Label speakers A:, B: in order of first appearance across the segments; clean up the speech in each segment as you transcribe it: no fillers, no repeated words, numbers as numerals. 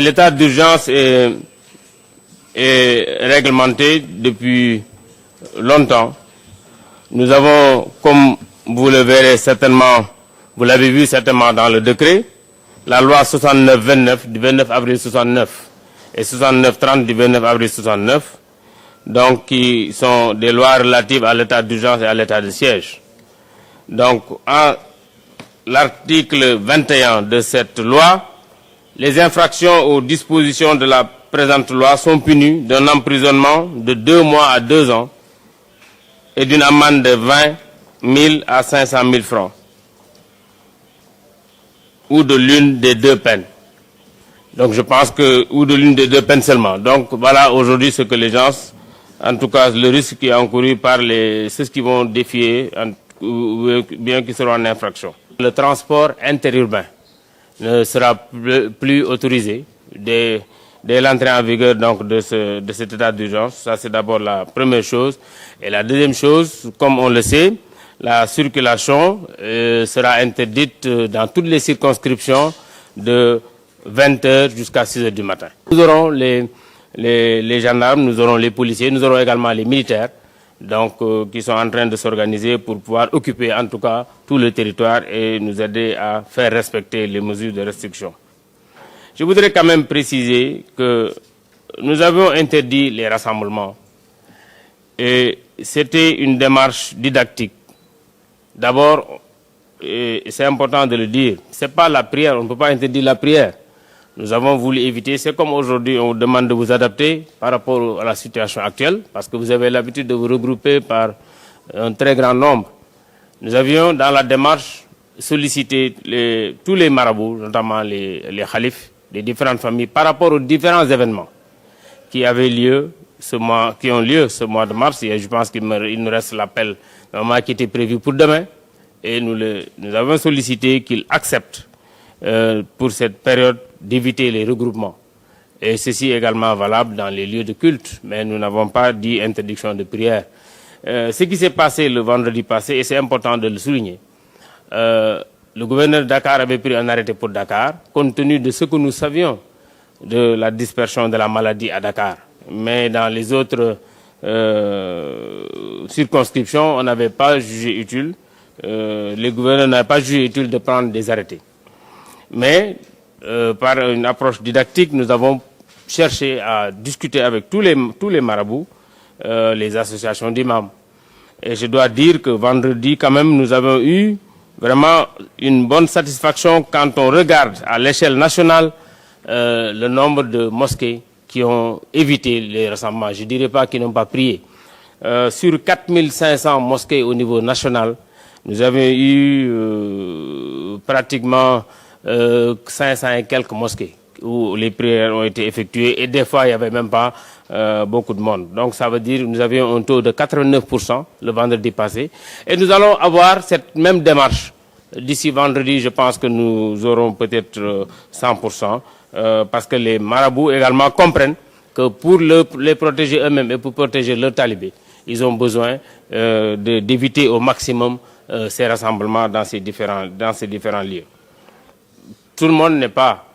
A: L'état d'urgence est réglementé depuis longtemps. Nous avons, comme vous le verrez certainement, vous l'avez vu certainement dans le décret, la loi 69-29 du 29 avril 69 et 69-30 du 29 avril 69, donc qui sont des lois relatives à l'état d'urgence et à l'état de siège. Donc, en l'article 21 de cette loi, les infractions aux dispositions de la présente loi sont punies d'un emprisonnement de 2 mois à 2 ans et d'une amende de 20 000 à 500 000 francs ou de l'une des deux peines. Donc je pense que, ou de l'une des deux peines seulement. Donc voilà aujourd'hui ce que les gens, en tout cas le risque qui est encouru par ceux qui vont défier, ou bien qui seront en infraction. Le transport interurbain ne sera plus autorisé dès l'entrée en vigueur donc, de cet état d'urgence. Ça, c'est d'abord la première chose. Et la deuxième chose, comme on le sait, la circulation sera interdite dans toutes les circonscriptions de 20 h jusqu'à 6 h du matin. Nous aurons les gendarmes, nous aurons les policiers, nous aurons également les militaires, donc, qui sont en train de s'organiser pour pouvoir occuper en tout cas tout le territoire et nous aider à faire respecter les mesures de restriction. Je voudrais quand même préciser que nous avons interdit les rassemblements et c'était une démarche didactique. D'abord, c'est important de le dire, ce n'est pas la prière, on ne peut pas interdire la prière. Nous avons voulu éviter, c'est comme aujourd'hui on vous demande de vous adapter par rapport à la situation actuelle, parce que vous avez l'habitude de vous regrouper par un très grand nombre. Nous avions dans la démarche sollicité tous les marabouts, notamment les khalifs des différentes familles, par rapport aux différents événements qui avaient lieu qui ont lieu ce mois de mars. Et je pense qu'il nous reste l'appel qui était prévu pour demain. Et nous avons sollicité qu'ils acceptent pour cette période d'éviter les regroupements. Et ceci est également valable dans les lieux de culte, mais nous n'avons pas dit interdiction de prière. Ce qui s'est passé le vendredi passé, et c'est important de le souligner, le gouverneur de Dakar avait pris un arrêté pour Dakar, compte tenu de ce que nous savions de la dispersion de la maladie à Dakar. Mais dans les autres circonscriptions, on n'avait pas jugé utile, les gouverneurs n'avaient pas jugé utile de prendre des arrêtés. Mais par une approche didactique, nous avons cherché à discuter avec tous les marabouts, les associations d'imams. Et je dois dire que vendredi, quand même, nous avons eu vraiment une bonne satisfaction quand on regarde à l'échelle nationale le nombre de mosquées qui ont évité les rassemblements. Je ne dirais pas qu'ils n'ont pas prié. Sur 4500 mosquées au niveau national, nous avons eu pratiquement 500 et quelques mosquées où les prières ont été effectuées et des fois il n'y avait même pas beaucoup de monde. Donc ça veut dire que nous avions un taux de 89% le vendredi passé et nous allons avoir cette même démarche. D'ici vendredi, je pense que nous aurons peut-être 100% parce que les marabouts également comprennent que pour les protéger eux-mêmes et pour protéger leurs talibés, ils ont besoin d'éviter au maximum ces rassemblements dans ces différents lieux. Tout le monde n'est pas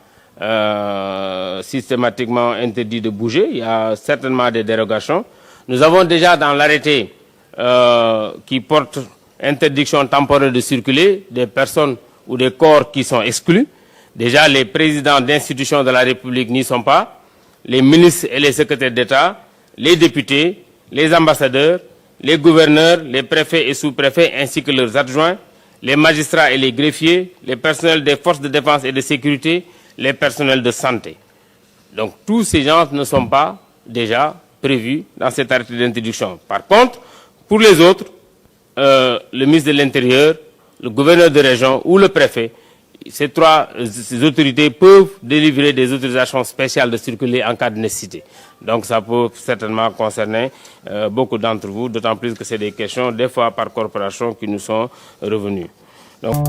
A: systématiquement interdit de bouger. Il y a certainement des dérogations. Nous avons déjà dans l'arrêté qui porte interdiction temporaire de circuler des personnes ou des corps qui sont exclus. Déjà, les présidents d'institutions de la République n'y sont pas. Les ministres et les secrétaires d'État, les députés, les ambassadeurs, les gouverneurs, les préfets et sous-préfets ainsi que leurs adjoints, les magistrats et les greffiers, les personnels des forces de défense et de sécurité, les personnels de santé. Donc tous ces gens ne sont pas déjà prévus dans cet arrêté d'introduction. Par contre, pour les autres, le ministre de l'Intérieur, le gouverneur de région ou le préfet, ces autorités peuvent délivrer des autorisations spéciales de circuler en cas de nécessité. Donc ça peut certainement concerner beaucoup d'entre vous, d'autant plus que c'est des questions, des fois par corporation, qui nous sont revenues. Donc...